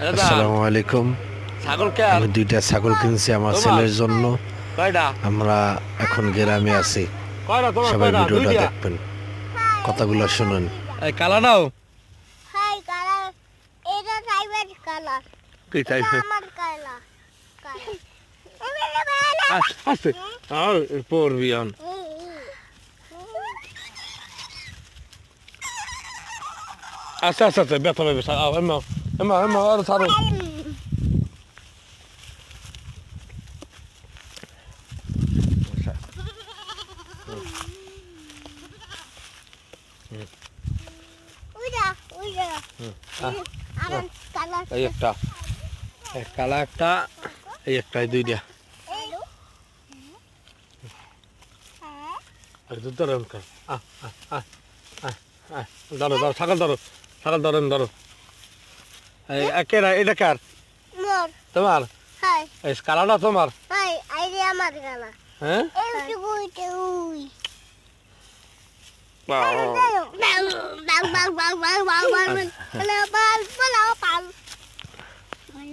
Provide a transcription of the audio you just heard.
আসসালামু আলাইকুম। ছাগল কে আমি দুইটা ছাগল কিনছি আমার ছেলের জন্য। কয়টা আমরা এখন গ্রামে আছি, কয়টা তোমার সবাই কয়টা ভিডিওটা দুইটা দেখবেন, কথাগুলো শুনুন। এই কালা নাও হাই কালার এটা টাইপের কালার কি চাইছে আমার কালার কালার আস্তে আর পড়বি অন আস্তে আস্তে আস্তে ব্যথা পাবে এমা এমা এমা আর ছাড়ো উড়া উড়া আমার কালার এই একটা এই কালা একটা এই একটা এই দুইটা আর দুধ ধরো অঙ্কা ধরো ধরো ছাগল ধরো ধরো এই একেরা এটা কার মোর তোমার হাই এই কালাটা তোমার হাই আইরে আমার কালার হ্যাঁ এই উইতে উই বাহ বাং বাং বাং বাং বাং বাং বাং বাং বাং বাং বাং